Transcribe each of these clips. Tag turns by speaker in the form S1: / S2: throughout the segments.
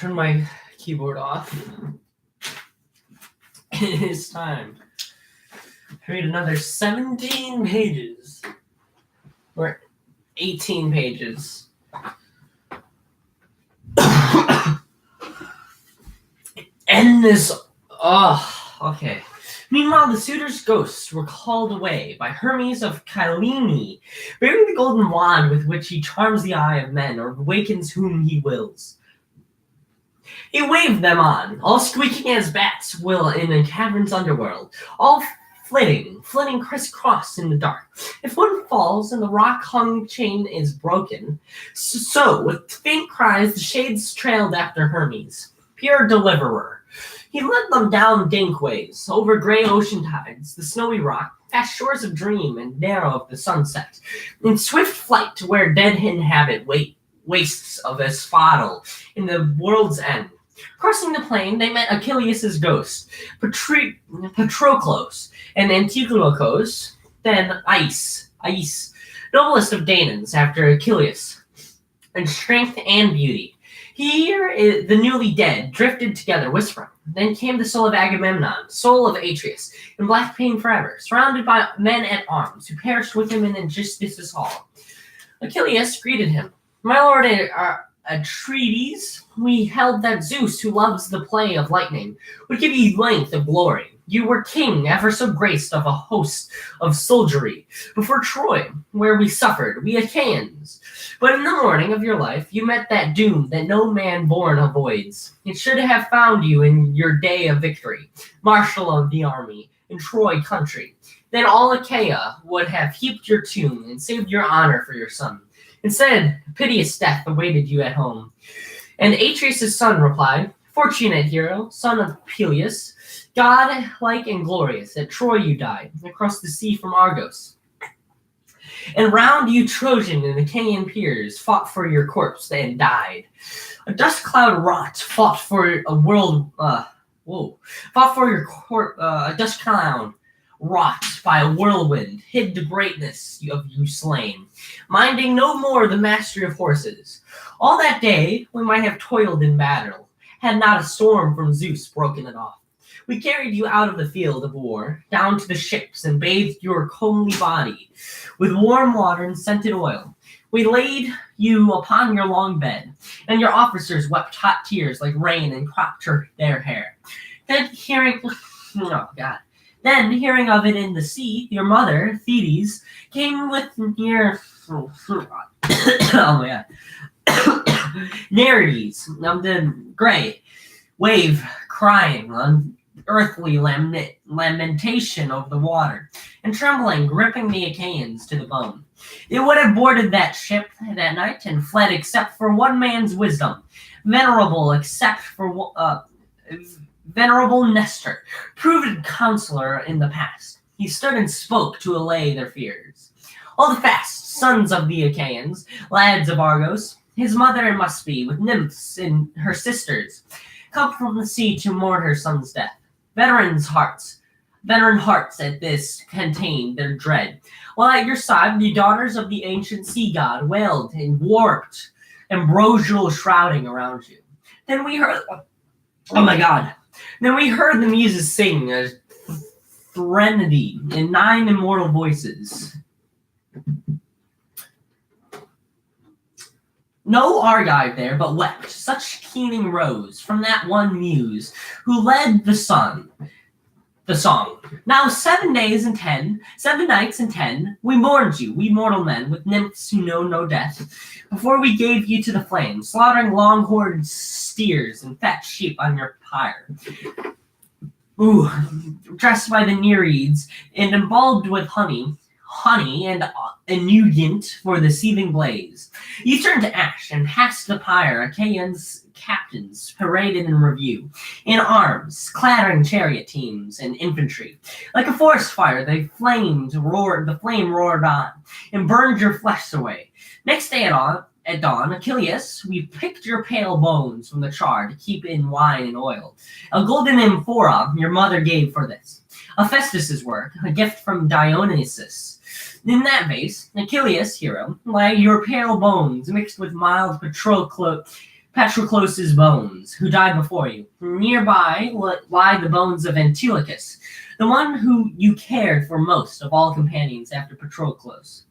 S1: turn my keyboard off. It is time to read another 17 pages. Or 18 pages. End this. Okay. Meanwhile, the suitors' ghosts were called away by Hermes of Kyllene, bearing the golden wand with which he charms the eye of men or awakens whom he wills. He waved them on, all squeaking as bats will in a cavern's underworld, all flitting crisscross in the dark. If one falls and the rock-hung chain is broken, so with faint cries the shades trailed after Hermes, pure deliverer. He led them down dank ways, over gray ocean tides, the snowy rock, past shores of dream and narrow of the sunset, in swift flight to where dead inhabit wastes of asphodel in the world's end. Crossing the plain, they met Achilles' ghost, Patroclus, and Antilochus, then Ice, noblest of Danaans after Achilles, in strength and beauty. Here the newly dead drifted together, whispering. Then came the soul of Agamemnon, soul of Atreus, in black pain forever, surrounded by men at arms, who perished with him in Aegisthus' hall. Achilles greeted him. My lord Atreides, we held that Zeus, who loves the play of lightning, would give you length of glory. You were king, ever so graced of a host of soldiery, before Troy, where we suffered, we Achaeans. But in the morning of your life, you met that doom that no man born avoids. It should have found you in your day of victory, marshal of the army, in Troy country. Then all Achaea would have heaped your tomb and saved your honor for your son. Instead, piteous death awaited you at home. And Atreus' son replied, Fortunate hero, son of Peleus, god-like and glorious, at Troy you died, across the sea from Argos. And round you Trojan and Achaean peers fought for your corpse and died. A dust cloud wrought fought for your a dust cloud wrought by a whirlwind hid the greatness of you slain, minding no more the mastery of horses. All that day we might have toiled in battle, had not a storm from Zeus broken it off. We carried you out of the field of war, down to the ships, and bathed your comely body with warm water and scented oil. We laid you upon your long bed, and your officers wept hot tears like rain and cropped their hair. Then hearing of it in the sea, your mother, Thetis, came with your Nereides of the gray wave, crying unearthly lamentation of the water, and trembling, gripping the Achaeans to the bone. They would have boarded that ship that night and fled except for one man's wisdom, venerable Nestor, proven counselor in the past. He stood and spoke to allay their fears. All the fast sons of the Achaeans, lads of Argos, his mother it must be, with nymphs and her sisters, come from the sea to mourn her son's death. Veteran hearts at this contained their dread, while at your side the daughters of the ancient sea god wailed in warped, ambrosial shrouding around you. Then we heard the muses sing a threnody in 9 immortal voices. No Argive there, but wept. Such keening rose from that one muse who led the song. Now 7 nights and 10, we mourned you, we mortal men, with nymphs who know no death, before we gave you to the flames, slaughtering long-horned steers and fat sheep on your pyre. Dressed by the Nereids and embalmed with honey and unguent for the seething blaze. You turned to ash and past the pyre, Achaeans' captains paraded in review, in arms, clattering chariot teams and infantry. Like a forest fire, the flame roared on, and burned your flesh away. Next day at dawn, Achilles, we picked your pale bones from the char to keep in wine and oil. A golden amphora your mother gave for this. Hephaestus' work, a gift from Dionysus. In that vase, Achilles, hero, lay your pale bones mixed with mild Patroclus Patroclus' bones, who died before you. Nearby lie the bones of Antilochus, the one who you cared for most of all companions after Patroclus.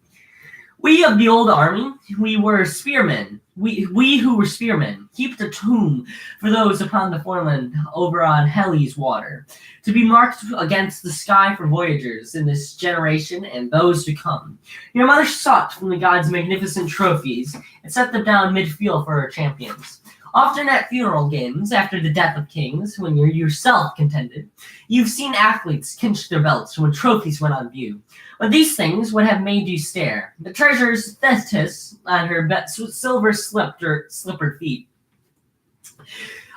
S1: We of the old army, we were spearmen. We who were spearmen, heaped a tomb for those upon the foreland over on Helles water, to be marked against the sky for voyagers in this generation and those to come. Your mother sought from the gods magnificent trophies and set them down mid-field for her champions. Often at funeral games, after the death of kings, when you're yourself contended, you've seen athletes clinch their belts when trophies went on view. But these things would have made you stare. The treasure's Thetis on her silver slippered feet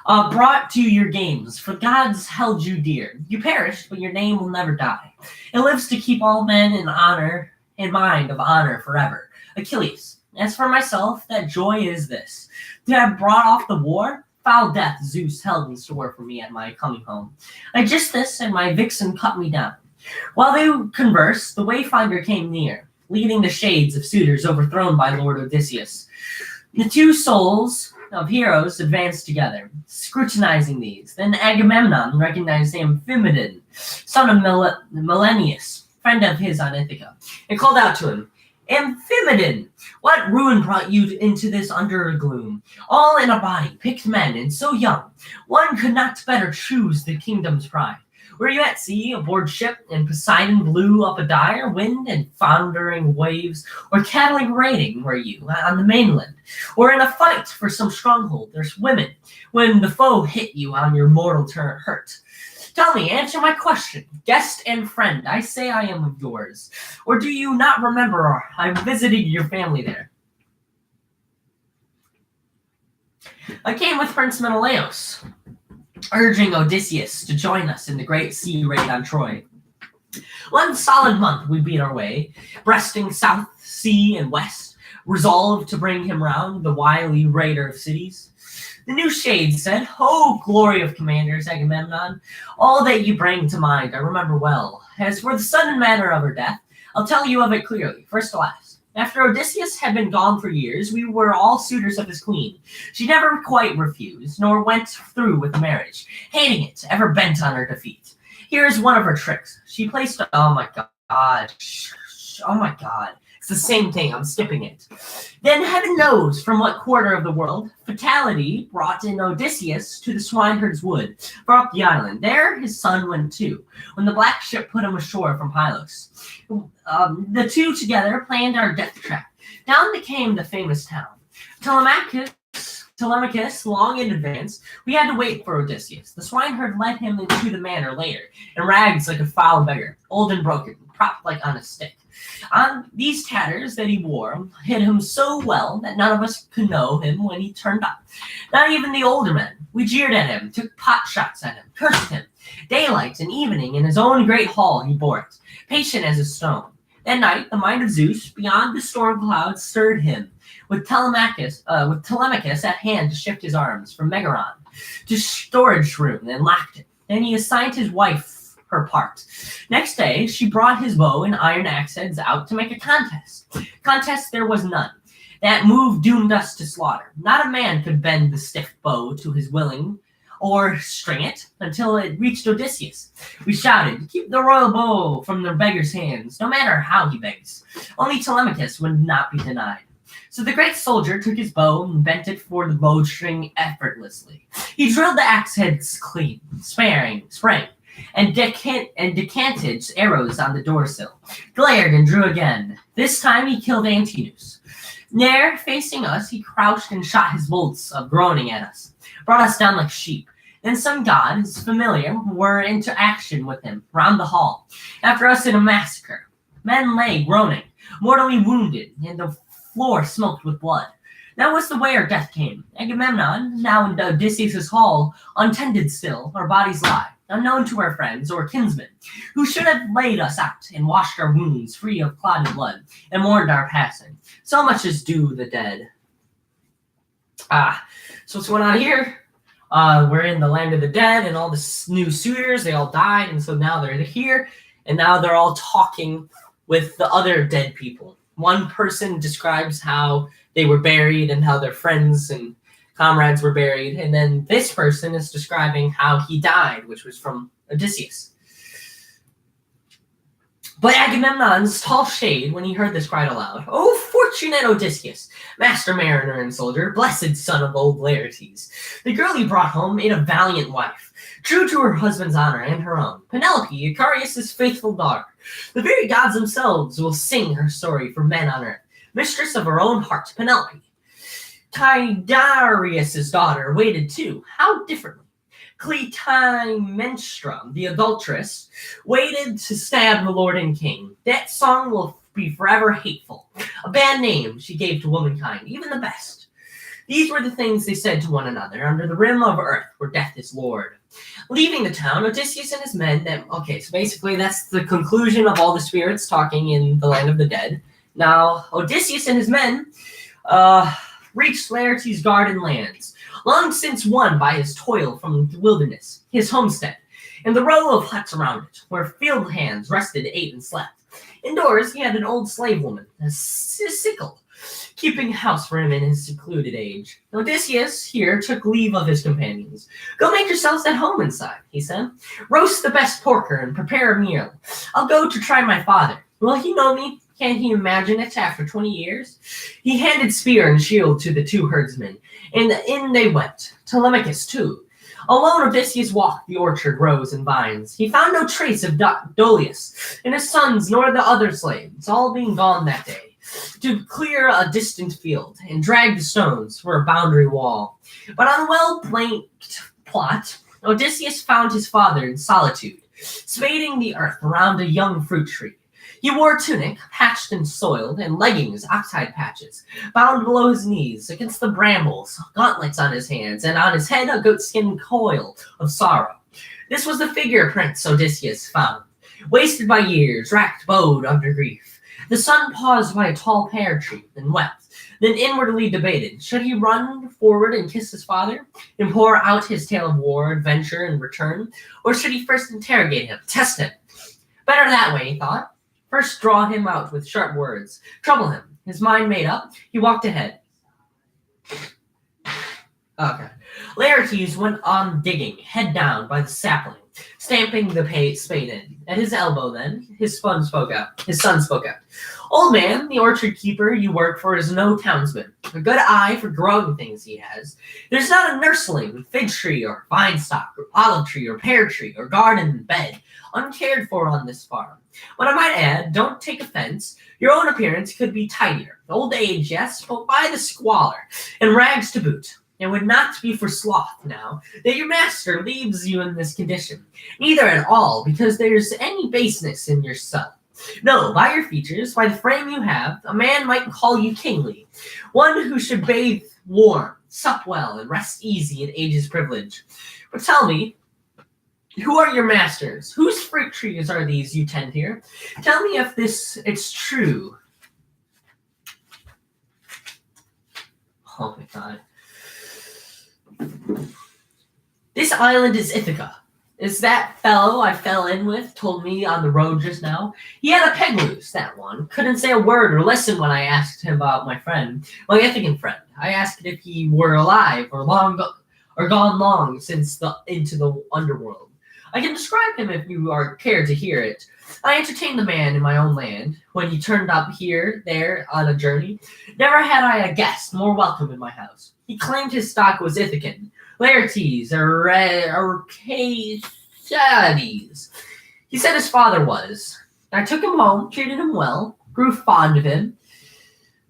S1: brought to your games, for gods held you dear. You perished, but your name will never die. It lives to keep all men in mind of honor forever. Achilles. As for myself, that joy is this: to have brought off the war, foul death Zeus held in store for me at my coming home. Aegisthus and my vixen cut me down. While they conversed, the wayfinder came near, leading the shades of suitors overthrown by Lord Odysseus. The two souls of heroes advanced together, scrutinizing these. Then Agamemnon recognized Amphimedon, son of Melanius, friend of his on Ithaca, and called out to him, Amphimedon, what ruin brought you into this undergloom? All in a body, picked men, and so young. One could not better choose the kingdom's pride. Were you at sea, aboard ship, and Poseidon blew up a dire wind and foundering waves? Or cattling raiding were you on the mainland? Or in a fight for some stronghold, there's women, when the foe hit you on your mortal hurt? Tell me, answer my question. Guest and friend, I say I am of yours. Or do you not remember I visited your family there? I came with Prince Menelaus, urging Odysseus to join us in the great sea raid on Troy. 1 solid month we beat our way, breasting south sea and west, resolved to bring him round, the wily raider of cities. The new shade said, "O glory of commanders, Agamemnon, all that you bring to mind I remember well. As for the sudden manner of her death, I'll tell you of it clearly, first to last. After Odysseus had been gone for years, we were all suitors of his queen. She never quite refused, nor went through with the marriage, hating it, ever bent on her defeat. Here is one of her tricks. She placed oh my god. It's the same thing, I'm skipping it. Then heaven knows from what quarter of the world, fatality brought in Odysseus to the swineherd's wood, far up the island. There his son went too, when the black ship put him ashore from Pylos. The two together planned our death trap. Down came the famous town. Telemachus, long in advance, we had to wait for Odysseus. The swineherd led him into the manor later, in rags like a foul beggar, old and broken, propped like on a stick. On these tatters that he wore hid him so well that none of us could know him when he turned up. Not even the older men. We jeered at him, took pot shots at him, cursed him. Daylight and evening in his own great hall he bore it, patient as a stone. That night the mind of Zeus, beyond the storm clouds, stirred him, with Telemachus at hand to shift his arms from Megaron to storage room and locked it. Then he assigned his wife her part. Next day, she brought his bow and iron axe heads out to make a contest. Contest there was none. That move doomed us to slaughter. Not a man could bend the stiff bow to his willing, or string it until it reached Odysseus. We shouted, "Keep the royal bow from the beggar's hands, no matter how he begs." Only Telemachus would not be denied. So the great soldier took his bow and bent it for the bowstring effortlessly. He drilled the axe heads clean, sprang, and decanted arrows on the doorsill, glared and drew again. This time he killed Antinous. There, facing us, he crouched and shot his bolts of groaning at us, brought us down like sheep. Then some gods, familiar, were into action with him, round the hall. After us in a massacre, men lay groaning, mortally wounded, and the floor smoked with blood. That was the way our death came. Agamemnon, now in Odysseus' hall, untended still, our bodies lie, unknown to our friends or kinsmen, who should have laid us out and washed our wounds free of clotted blood, and mourned our passing. So much is due the dead. So what's going on here? We're in the land of the dead, and all the new suitors, they all died, and so now they're here, and now they're all talking with the other dead people. One person describes how they were buried and how they're friends and comrades were buried, and then this person is describing how he died, which was from Odysseus. But Agamemnon's tall shade, when he heard this, cried aloud, "O fortunate Odysseus, master mariner and soldier, blessed son of old Laertes! The girl you brought home made a valiant wife, true to her husband's honor and her own, Penelope, Icarius' faithful daughter. The very gods themselves will sing her story for men on earth, mistress of her own heart, Penelope. Tydarius' daughter waited too, how differently. Clytemnestra, the adulteress, waited to stab the lord and king. That song will be forever hateful. A bad name she gave to womankind, even the best." These were the things they said to one another under the rim of earth where death is lord. Leaving the town, Odysseus and his men so basically that's the conclusion of all the spirits talking in the land of the dead. Now, Odysseus and his men reached Laertes' garden lands, long since won by his toil from the wilderness, his homestead, and the row of huts around it, where field hands rested, ate, and slept. Indoors, he had an old slave woman, a sickle, keeping house for him in his secluded age. Odysseus here took leave of his companions. "Go make yourselves at home inside," he said. "Roast the best porker and prepare a meal. I'll go to try my father. Will he know me? Can't he imagine it after 20 years? He handed spear and shield to the two herdsmen, and in they went. Telemachus, too. Alone Odysseus walked the orchard, rows, and vines. He found no trace of Dolius and his sons, nor the other slaves, all being gone that day, to clear a distant field, and drag the stones for a boundary wall. But on a well-planked plot, Odysseus found his father in solitude, spading the earth around a young fruit tree. He wore a tunic, patched and soiled, and leggings, ox-hide patches, bound below his knees against the brambles, gauntlets on his hands, and on his head a goatskin coil of sorrow. This was the figure Prince Odysseus found, wasted by years, racked, bowed under grief. The son paused by a tall pear tree and wept, then inwardly debated, should he run forward and kiss his father, and pour out his tale of war, adventure, and return, or should he first interrogate him, test him? Better that way, he thought. First draw him out with sharp words, trouble him. His mind made up, he walked ahead. Okay. Laertes went on digging, head down by the sapling, stamping the spade in. At his elbow then, his son spoke out. "Old man, the orchard keeper you work for is no townsman. A good eye for growing things he has. There's not a nursling, fig tree, or vine stock, or olive tree, or pear tree, or garden bed uncared for on this farm. But I might add, don't take offense, your own appearance could be tidier. Old age, yes, but why the squalor, and rags to boot? It would not be for sloth, now, that your master leaves you in this condition, neither at all because there's any baseness in yourself. No, by your features, by the frame you have, a man might call you kingly, one who should bathe warm, sup well, and rest easy in age's privilege. But tell me, who are your masters? Whose fruit trees are these you tend here? Tell me if it's true." Oh my god. "This island is Ithaca. Is that fellow I fell in with told me on the road just now. He had a peg loose, that one. Couldn't say a word or listen when I asked him about my Ithacan friend. I asked if he were alive or gone long since into the underworld. I can describe him if you are care to hear it. I entertained the man in my own land when he turned up there on a journey. Never had I a guest more welcome in my house. He claimed his stock was Ithacan, Laertes, or Arcades. He said his father was. I took him home, treated him well, grew fond of him,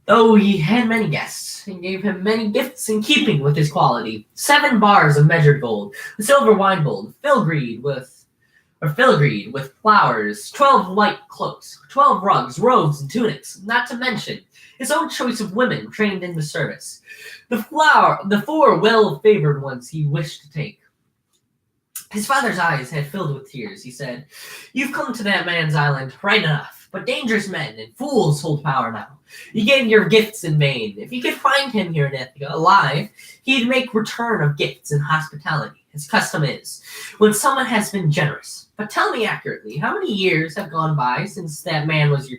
S1: though he had many guests, and gave him many gifts in keeping with his quality. 7 bars of measured gold, a silver wine bowl, filigreed with flowers, 12 light cloaks, 12 rugs, robes, and tunics, not to mention his own choice of women trained in the service. The 4 well-favored ones he wished to take. His father's eyes had filled with tears. He said, 'You've come to that man's island right enough, but dangerous men and fools hold power now. You gave your gifts in vain. If you could find him here in Ithaca alive, he'd make return of gifts and hospitality. his custom is, when someone has been generous. But tell me accurately, how many years have gone by since that man was your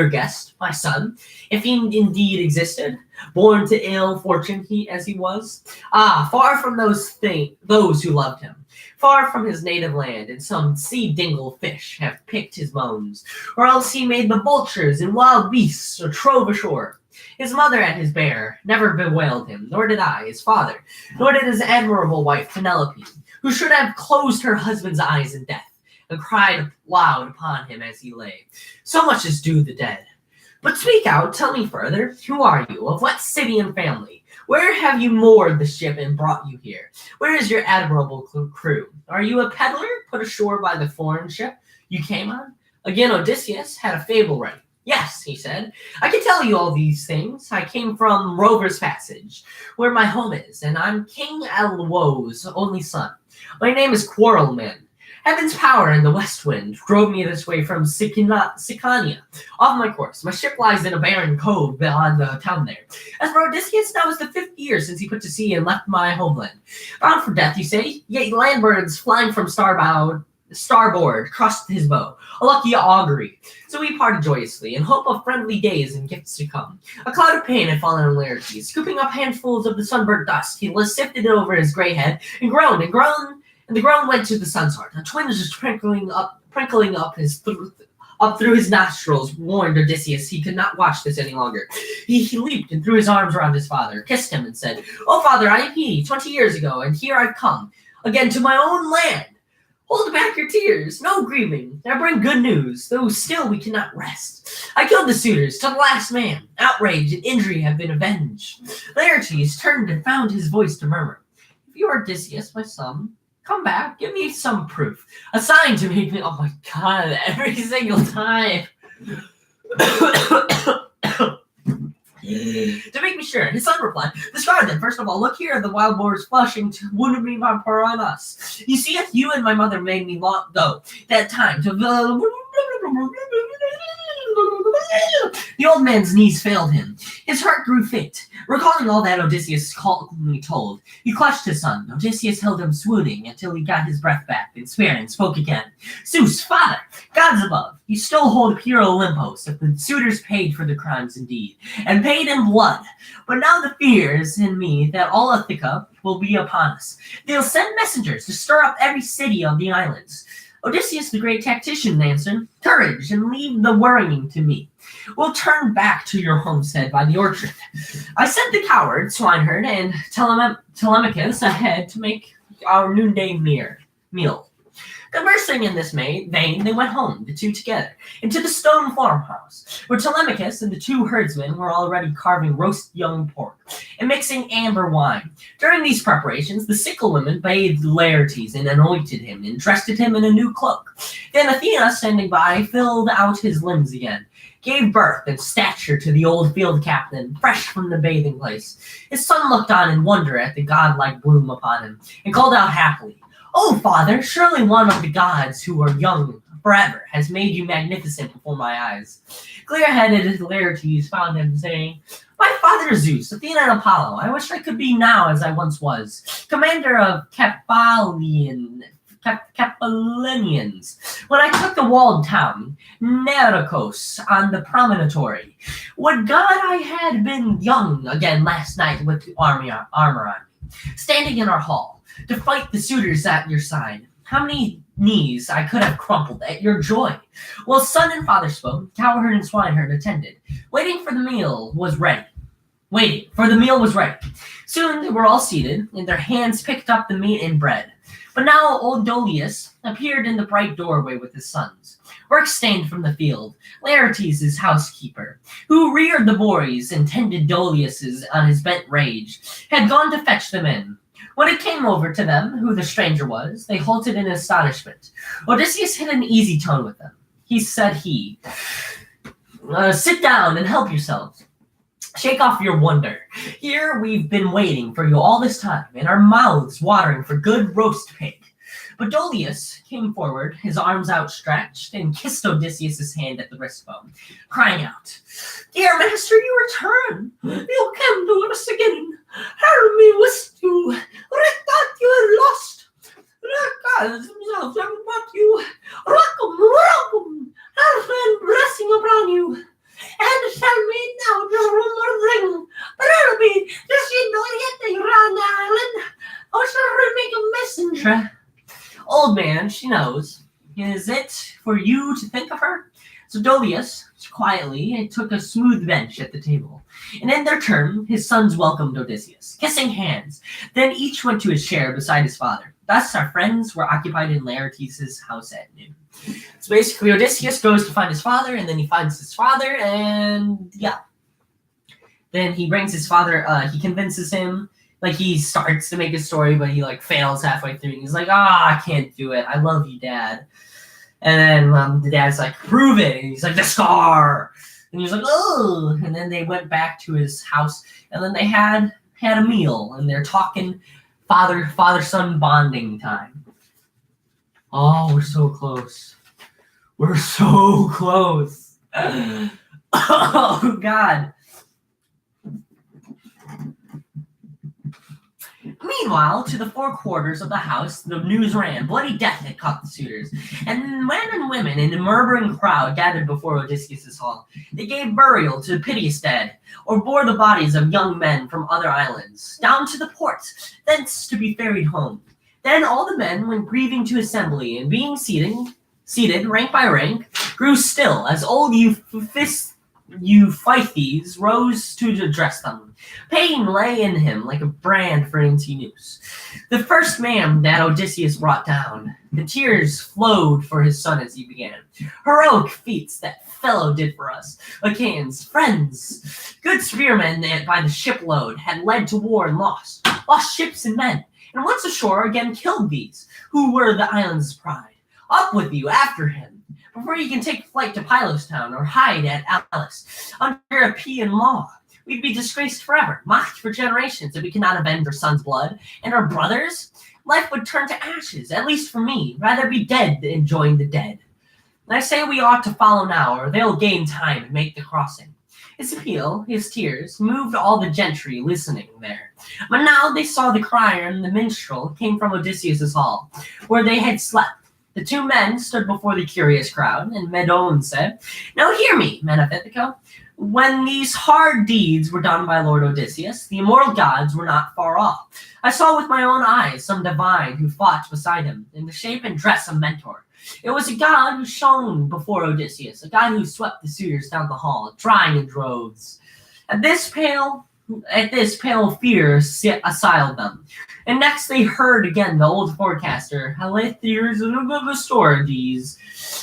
S1: guest, my son, if he indeed existed, born to ill fortune as he was? Ah, far from those who loved him, far from his native land, and some sea-dingle fish have picked his bones, or else he made the vultures and wild beasts or trove ashore. His mother at his bier never bewailed him, nor did I, his father, nor did his admirable wife Penelope, who should have closed her husband's eyes in death, and cried loud upon him as he lay. So much is due the dead. But speak out, tell me further, who are you, of what city and family? Where have you moored the ship and brought you here? Where is your admirable crew? Are you a peddler put ashore by the foreign ship you came on? Again Odysseus had a fable ready. Yes, he said, I can tell you all these things. I came from Rover's Passage, where my home is, and I'm King Alwo's only son. My name is Quarrelman. Heaven's power and the west wind drove me this way from Sicania. Off my course, my ship lies in a barren cove beyond the town there. As for Odysseus, now is the 5th year since he put to sea and left my homeland. Bound for death, you say? Yet landbirds flying from starboard crossed his bow, a lucky augury. So we parted joyously, in hope of friendly days and gifts to come. A cloud of pain had fallen on Laertes. Scooping up handfuls of the sunburnt dust, he sifted it over his gray head, and groaned, and the groan went to the sun's heart. A twinge was sprinkling up up through his nostrils, warned Odysseus he could not watch this any longer. He leaped and threw his arms around his father, kissed him, and said, "Oh, father, I am he, 20 years ago, and here I've come, again to my own land. Hold back your tears, no grieving. I bring good news, though still we cannot rest. I killed the suitors to the last man. Outrage and injury have been avenged." Laertes turned and found his voice to murmur, "If you are Odysseus, my son, come back, give me some proof. A sign to make me..." Oh my god, every single time. To make me sure, his son replied, "Describe them. First of all, look here, the wild boars flushing wounded me by Piranhas. You see, if you and my mother made me long go that time to..." The old man's knees failed him. His heart grew faint. Recalling all that Odysseus calmly told, he clutched his son. Odysseus held him swooning until he got his breath back, and swearing and spoke again. "Zeus, father, gods above, you still hold pure Olympos if the suitors paid for the crimes indeed, and paid in blood. But now the fear is in me that all Ithaca will be upon us. They'll send messengers to stir up every city of the islands." Odysseus, the great tactician, answered, "Courage, and leave the worrying to me. We'll turn back to your homestead by the orchard. I sent the coward, swineherd, and Telemachus ahead to make our noonday meal." Conversing in this vein, they went home, the two together, into the stone farmhouse, where Telemachus and the 2 herdsmen were already carving roast young pork and mixing amber wine. During these preparations, the sickle women bathed Laertes and anointed him and dressed him in a new cloak. Then Athena, standing by, filled out his limbs again, gave birth and stature to the old field captain, fresh from the bathing place. His son looked on in wonder at the godlike bloom upon him, and called out happily, "Oh, father, surely one of the gods who are young forever has made you magnificent before my eyes." Clear-headed Laertes found him, saying, "My father Zeus, Athena, and Apollo, I wish I could be now as I once was, commander of Capellanians, when I took the walled town, Nericos, on the promontory. Would God I had been young again last night with the armor on me, standing in our hall, to fight the suitors at your side. How many knees I could have crumpled at your joy." While son and father spoke, cowherd and swineherd attended. Waiting for the meal was ready. Soon they were all seated, and their hands picked up the meat and bread. But now old Dolius appeared in the bright doorway with his sons, work stained from the field. Laertes' housekeeper, who reared the boys and tended Dolius on his bent rage, had gone to fetch them in. When it came over to them who the stranger was, they halted in astonishment. Odysseus had an easy tone with them. Sit down and help yourselves. Shake off your wonder. Here we've been waiting for you all this time, and our mouths watering for good roast pig." But Dolius came forward, his arms outstretched, and kissed Odysseus' hand at the wristbone, crying out, "Dear master, you return. You'll come to us again. Help me with you. I thought you had lost Cleopatra, old man, she knows. Is it for you to think of her? So Dolius, quietly, took a smooth bench at the table, and in their turn, his sons welcomed Odysseus, kissing hands. Then each went to his chair beside his father. Thus, our friends were occupied in Laertes' house at noon. So basically, Odysseus goes to find his father, and then he finds his father, and yeah. Then he brings his father, he convinces him, like he starts to make a story, but he like fails halfway through, and he's like, I can't do it. I love you, Dad. And then the dad's like, prove it. And he's like, the scar. And he's like, oh. And then they went back to his house, and then they had a meal, and they're talking father-son bonding time. Oh, we're so close. We're so close. Oh, God. Meanwhile, to the four quarters of the house, the news ran. Bloody death had caught the suitors. And men and women in a murmuring crowd gathered before Odysseus' hall. They gave burial to the piteous dead, or bore the bodies of young men from other islands, down to the port, thence to be ferried home. Then all the men went grieving to assembly, and being seated rank by rank, grew still, as old Euphytes rose to address them. Pain lay in him like a brand for Antinous, the first man that Odysseus brought down. The tears flowed for his son as he began. Heroic feats that fellow did for us, Achaeans, friends. Good spearmen that by the shipload had led to war and lost ships and men, and once ashore again killed these, who were the island's pride. Up with you after him, before you can take flight to Pylos town or hide at Alice. Under European law, we'd be disgraced forever, mocked for generations if we cannot avenge our son's blood. And our brothers? Life would turn to ashes, at least for me. Rather be dead than join the dead. And I say we ought to follow now, or they'll gain time and make the crossing. His appeal, his tears, moved all the gentry listening there. But now they saw the crier and the minstrel came from Odysseus' hall, where they had slept. The two men stood before the curious crowd, and Medon said, Now hear me, men of Ithaca. When these hard deeds were done by Lord Odysseus, the immortal gods were not far off. I saw with my own eyes some divine who fought beside him, in the shape and dress of Mentor. It was a god who shone before Odysseus, a god who swept the suitors down the hall, drying in droves. At this pale fear assailed them. And next they heard again the old forecaster, Halithiers and Augustorides.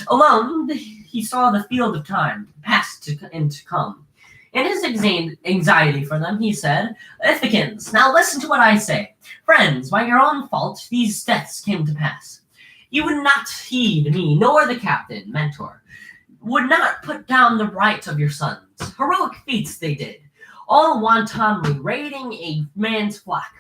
S1: Alone, he saw the field of time, past and to come. In his anxiety for them, he said, Ithacans, now listen to what I say. Friends, by your own fault, these deaths came to pass. You would not heed me, nor the captain, Mentor. Would not put down the right of your sons. Heroic feats they did, all wantonly raiding a man's flock,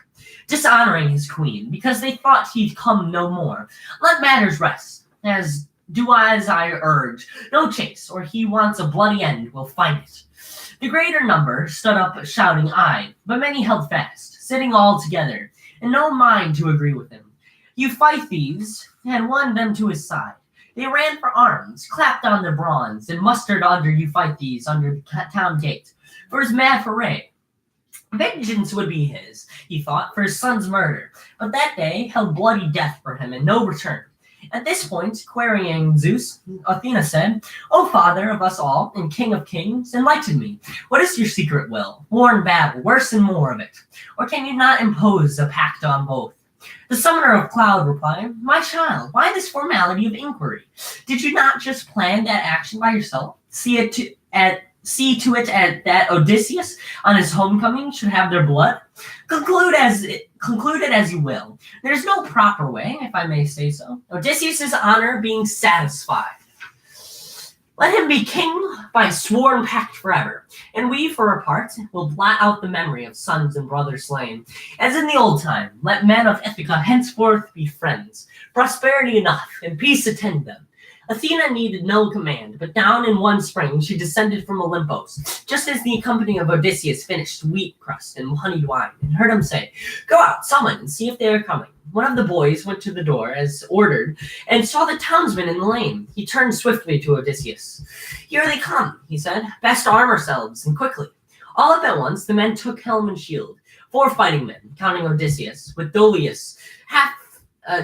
S1: dishonoring his queen, because they thought he'd come no more. Let matters rest, as I urge. No chase, or he wants a bloody end, will find it. The greater number stood up shouting aye, but many held fast, sitting all together, and no mind to agree with him. Euphytes had won them to his side. They ran for arms, clapped on their bronze, and mustered under Euphytes under the town gate for his mad foray. Vengeance would be his, he thought, for his son's murder, but that day held bloody death for him and no return. At this point, querying Zeus, Athena said, O father of us all, and king of kings, enlighten me. What is your secret will? War and battle, worse and more of it. Or can you not impose a pact on both? The summoner of cloud replied, My child, why this formality of inquiry? Did you not just plan that action by yourself? See to it that Odysseus, on his homecoming, should have their blood? Conclude it as you will. There is no proper way, if I may say so. Odysseus' honor being satisfied. Let him be king by sworn pact forever, and we, for our part, will blot out the memory of sons and brothers slain. As in the old time, let men of Ithaca henceforth be friends, prosperity enough, and peace attend them. Athena needed no command, but down in one spring she descended from Olympos, just as the company of Odysseus finished wheat crust and honeyed wine, and heard him say, Go out, summon, and see if they are coming. One of the boys went to the door, as ordered, and saw the townsmen in the lane. He turned swiftly to Odysseus. Here they come, he said. Best arm ourselves, and quickly. All up at once the men took helm and shield. 4 fighting men, counting Odysseus, with Dolius,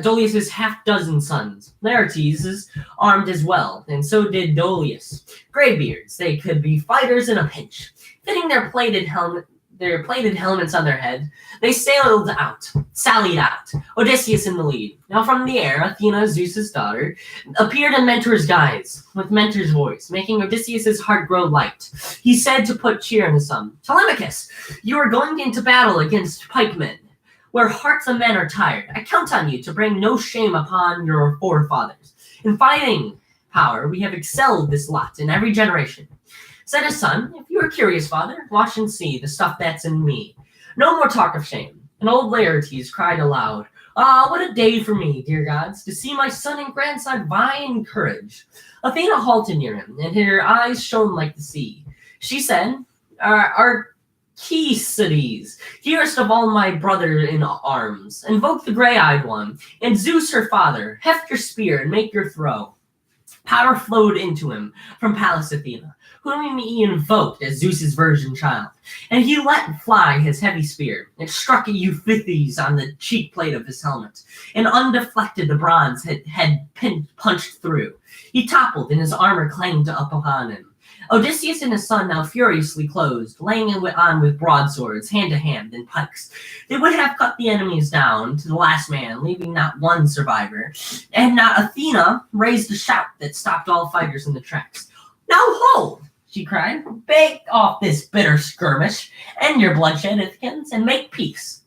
S1: Dolius's half-dozen sons. Laertes is armed as well, and so did Dolius. Graybeards, they could be fighters in a pinch. Fitting their plated helmets on their head, they sallied out, Odysseus in the lead. Now from the air, Athena, Zeus's daughter, appeared in Mentor's guise, with Mentor's voice, making Odysseus's heart grow light. He said to put cheer in the sun, Telemachus, you are going into battle against pikemen, where hearts of men are tired. I count on you to bring no shame upon your forefathers. In fighting power, we have excelled this lot in every generation. Said his son, if you are curious, father, watch and see the stuff that's in me. No more talk of shame. And old Laertes cried aloud, what a day for me, dear gods, to see my son and grandson vie in courage. Athena halted near him, and her eyes shone like the sea. She said, Archicides, dearest of all my brother in arms, invoke the gray-eyed one, and Zeus her father, heft your spear and make your throw. Power flowed into him from Pallas Athena, whom he invoked as Zeus's virgin child, and he let fly his heavy spear. It struck Euphites on the cheek plate of his helmet, and undeflected the bronze had punched through. He toppled, and his armor clanged up upon him. Odysseus and his son now furiously closed, laying on with broadswords, hand to hand, and pikes. They would have cut the enemies down to the last man, leaving not one survivor, and not Athena raised a shout that stopped all fighters in the tracks. Now hold, she cried. Break off this bitter skirmish, end your bloodshed, Ithacans, and make peace.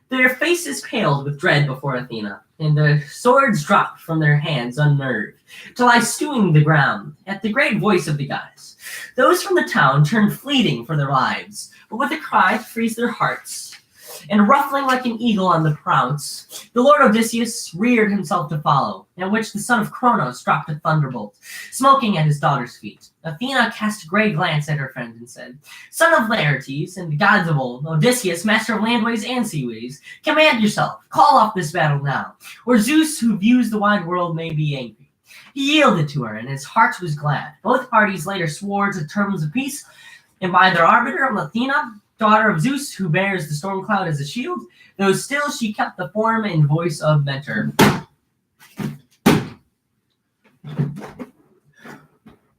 S1: Their faces paled with dread before Athena, and the swords dropped from their hands unnerved, to lie stewing the ground at the great voice of the goddess. Those from the town turned fleeting for their lives, but with a cry to freeze their hearts, and ruffling like an eagle on the prounce, the lord Odysseus reared himself to follow, at which the son of Cronos dropped a thunderbolt, smoking at his daughter's feet. Athena cast a gray glance at her friend and said, Son of Laertes and the gods of old, Odysseus, master of landways and seaways, command yourself, call off this battle now, or Zeus, who views the wide world, may be angry. He yielded to her, and his heart was glad. Both parties later swore to terms of peace, and by their arbiter, Athena, daughter of Zeus, who bears the storm cloud as a shield, though still she kept the form and voice of Mentor.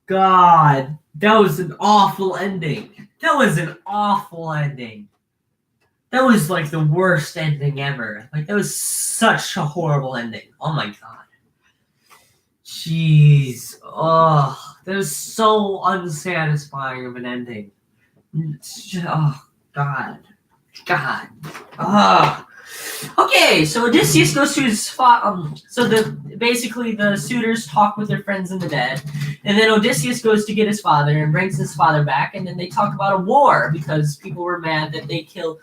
S1: God, that was an awful ending. That was like the worst ending ever. Like, that was such a horrible ending. Oh my God. Jeez. Oh, that was so unsatisfying of an ending. Oh, God. Okay, so Odysseus goes to his basically the suitors talk with their friends in the dead, and then Odysseus goes to get his father and brings his father back, and then they talk about a war because people were mad that they killed,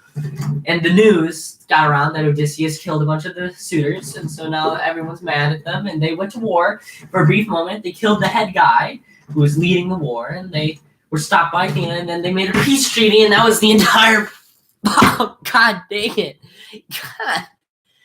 S1: and the news got around that Odysseus killed a bunch of the suitors, and so now everyone's mad at them, and they went to war for a brief moment. They killed the head guy who was leading the war, and they were stopped by Athena, and then they made a peace treaty, and that was the entire. Oh, God dang it. God.